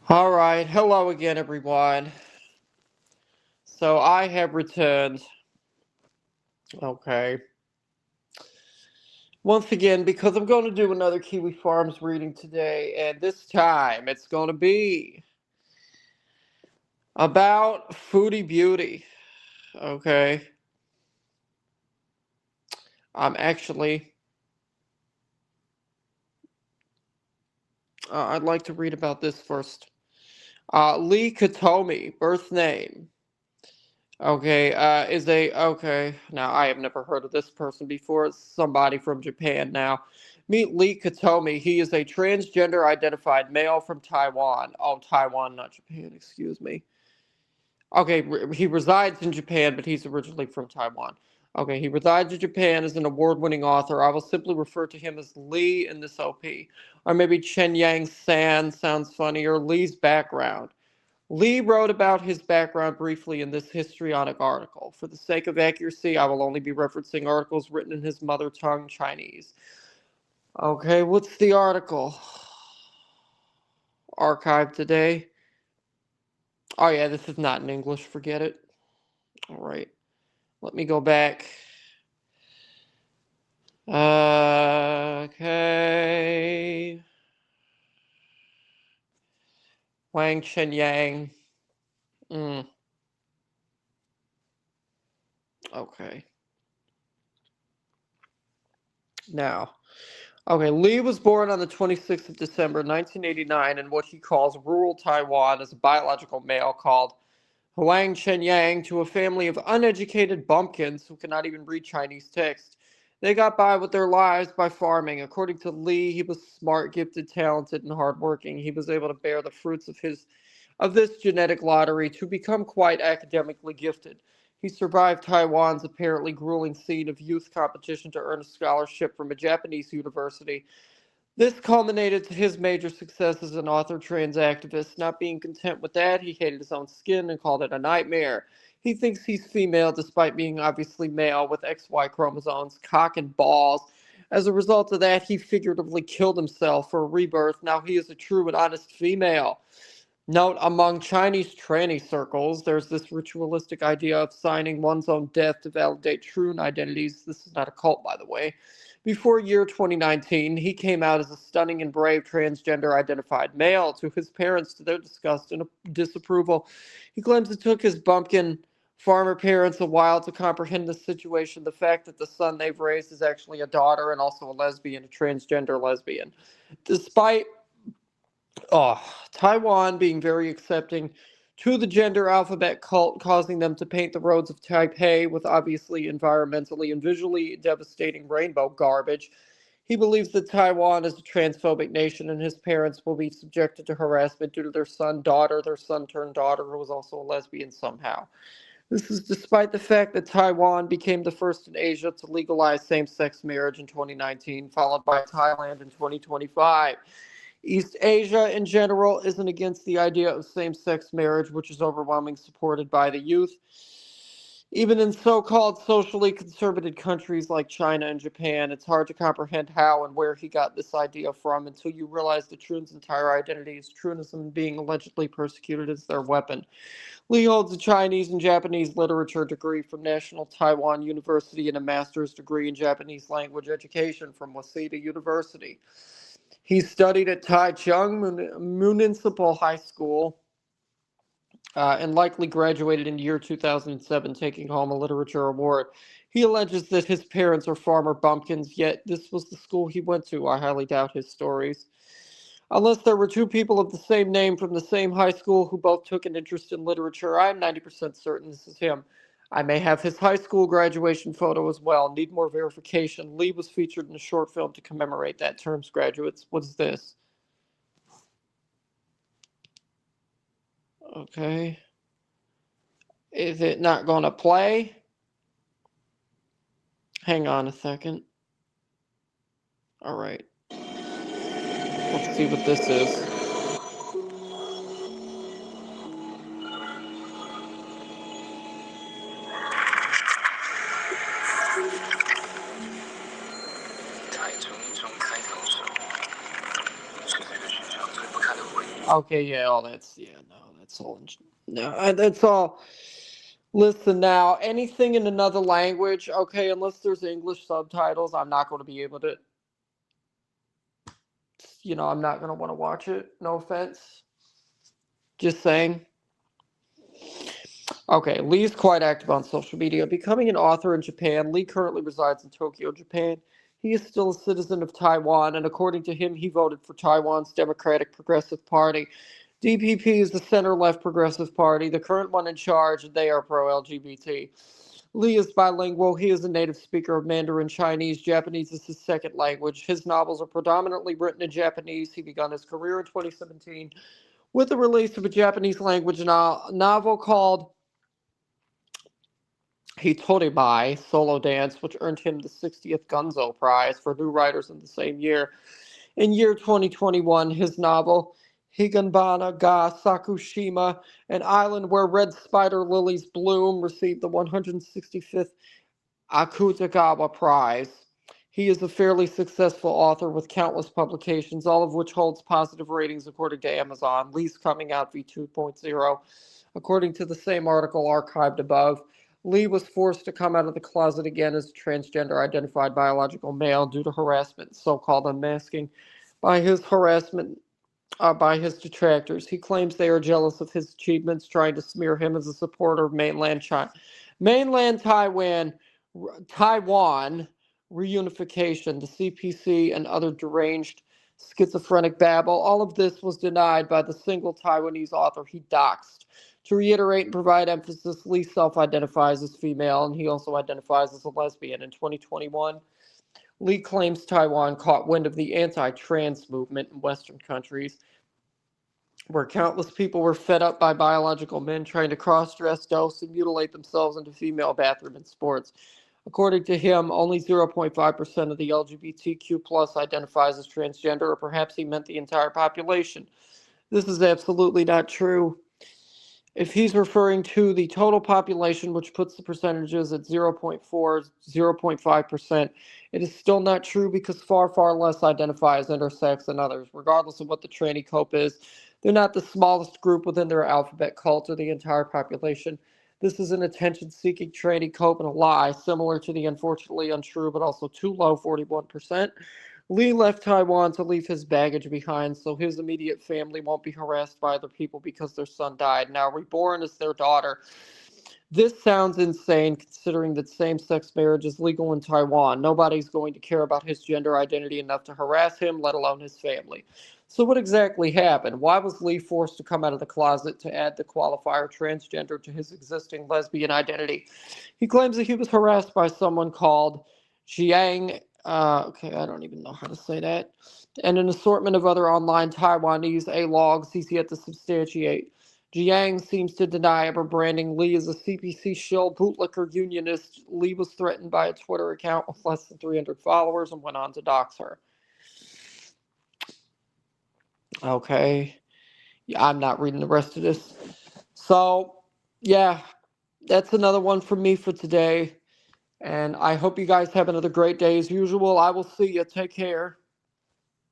All right, hello again, everyone. So I have returned, okay, once again because I'm going to do another Kiwi Farms reading today, and this time it's going to be about Foodie Beauty. Okay, I'm actually, I'd like to read about this first. Lee Katomi, birth name. Okay, now I have never heard of this person before. It's somebody from Japan now. Meet Lee Katomi. He is a transgender identified male from Taiwan. Oh, Taiwan, not Japan, excuse me. Okay, he resides in Japan, but he's originally from Taiwan. Okay, he resides in Japan as an award winning author. I will simply refer to him as Lee in this OP. Or maybe Chen Yang San sounds funny, or Lee's background. Lee wrote about his background briefly in this histrionic article. For the sake of accuracy, I will only be referencing articles written in his mother tongue, Chinese. Okay, what's the article? Archived today. Oh, yeah, this is not in English. Forget it. All right, let me go back. Okay. Wang Chen Yang. Okay. Now, okay, Lee was born on the 26th of December 1989 in what he calls rural Taiwan as a biological male called Huang Chenyang to a family of uneducated bumpkins who cannot even read Chinese text. They got by with their lives by farming. According to Lee, he was smart, gifted, talented, and hardworking. He was able to bear the fruits of this genetic lottery to become quite academically gifted. He survived Taiwan's apparently grueling scene of youth competition to earn a scholarship from a Japanese university. This culminated to his major success as an author trans activist. Not being content with that, he hated his own skin and called it a nightmare. He thinks he's female despite being obviously male with XY chromosomes, cock and balls. As a result of that, he figuratively killed himself for a rebirth. Now he is a true and honest female. Note, among Chinese tranny circles, there's this ritualistic idea of signing one's own death to validate true identities. This is not a cult, by the way. Before year 2019, he came out as a stunning and brave transgender identified male. To his parents, to their disgust and disapproval, he claims it took his bumpkin farmer parents a while to comprehend the situation. The fact that the son they've raised is actually a daughter and also a lesbian, a transgender lesbian. Despite Taiwan being very accepting to the gender alphabet cult, causing them to paint the roads of Taipei with obviously environmentally and visually devastating rainbow garbage. He believes that Taiwan is a transphobic nation and his parents will be subjected to harassment due to their son turned daughter, who was also a lesbian somehow. This is despite the fact that Taiwan became the first in Asia to legalize same sex marriage in 2019, followed by Thailand in 2025. East Asia in general isn't against the idea of same sex marriage, which is overwhelmingly supported by the youth. Even in so called socially conservative countries like China and Japan, it's hard to comprehend how and where he got this idea from until you realize the Troon's entire identity is Troonism being allegedly persecuted as their weapon. Lee holds a Chinese and Japanese literature degree from National Taiwan University and a master's degree in Japanese language education from Waseda University. He studied at Taichung Municipal High School and likely graduated in year 2007, taking home a literature award. He alleges that his parents are farmer bumpkins, yet this was the school he went to. I highly doubt his stories. Unless there were two people of the same name from the same high school who both took an interest in literature, I am 90% certain this is him. I may have his high school graduation photo as well. Need more verification. Lee was featured in a short film to commemorate that term's graduates. What is this? Okay. Is it not going to play? Hang on a second. All right. Let's see what this is. Okay, yeah, all that's yeah, no, that's all. No, that's all. Listen now, anything in another language, okay, unless there's English subtitles, I'm not going to be able to. I'm not going to want to watch it. No offense. Just saying. Okay, Lee's quite active on social media. Becoming an author in Japan, Lee currently resides in Tokyo, Japan. He is still a citizen of Taiwan, and according to him, he voted for Taiwan's Democratic Progressive Party. DPP is the center left progressive party, the current one in charge, and they are pro LGBT. Lee is bilingual. He is a native speaker of Mandarin Chinese. Japanese is his second language. His novels are predominantly written in Japanese. He began his career in 2017 with the release of a Japanese language novel called Hitoribai Solo Dance, which earned him the 60th Gunzo Prize for new writers in the same year. In year 2021, his novel Higanbana ga Sakushima, an island where red spider lilies bloom, received the 165th Akutagawa Prize. He is a fairly successful author with countless publications, all of which holds positive ratings according to Amazon. Lee's coming out v2.0. According to the same article archived above, Lee was forced to come out of the closet again as a transgender identified biological male due to harassment, so-called unmasking, by his detractors. He claims they are jealous of his achievements, trying to smear him as a supporter of mainland China, mainland Taiwan reunification, the CPC, and other deranged schizophrenic babble. All of this was denied by the single Taiwanese author he doxed. To reiterate and provide emphasis, Lee self-identifies as female, and he also identifies as a lesbian. In 2021, Lee claims Taiwan caught wind of the anti-trans movement in Western countries, where countless people were fed up by biological men trying to cross-dress, dose, and mutilate themselves into female bathroom and sports. According to him, only 0.5% of the LGBTQ plus identifies as transgender, or perhaps he meant the entire population. This is absolutely not true. If he's referring to the total population, which puts the percentages at 0.4, 0.5%, it is still not true because far, far less identify as intersex than others. Regardless of what the tranny cope is, they're not the smallest group within their alphabet cult or the entire population. This is an attention-seeking tranny cope and a lie, similar to the unfortunately untrue but also too low 41%. Lee left Taiwan to leave his baggage behind so his immediate family won't be harassed by other people because their son died, now reborn as their daughter. This sounds insane considering that same-sex marriage is legal in Taiwan. Nobody's going to care about his gender identity enough to harass him, let alone his family. So what exactly happened? Why was Lee forced to come out of the closet to add the qualifier transgender to his existing lesbian identity? He claims that he was harassed by someone called Jiang. Okay, I don't even know how to say that. And an assortment of other online Taiwanese A-logs he's yet to substantiate. Jiang seems to deny ever branding Lee as a CPC shill bootlicker unionist. Lee was threatened by a Twitter account with less than 300 followers and went on to dox her. Okay. Yeah, I'm not reading the rest of this. So, yeah, that's another one from me for today. And I hope you guys have another great day as usual. I will see you. Take care.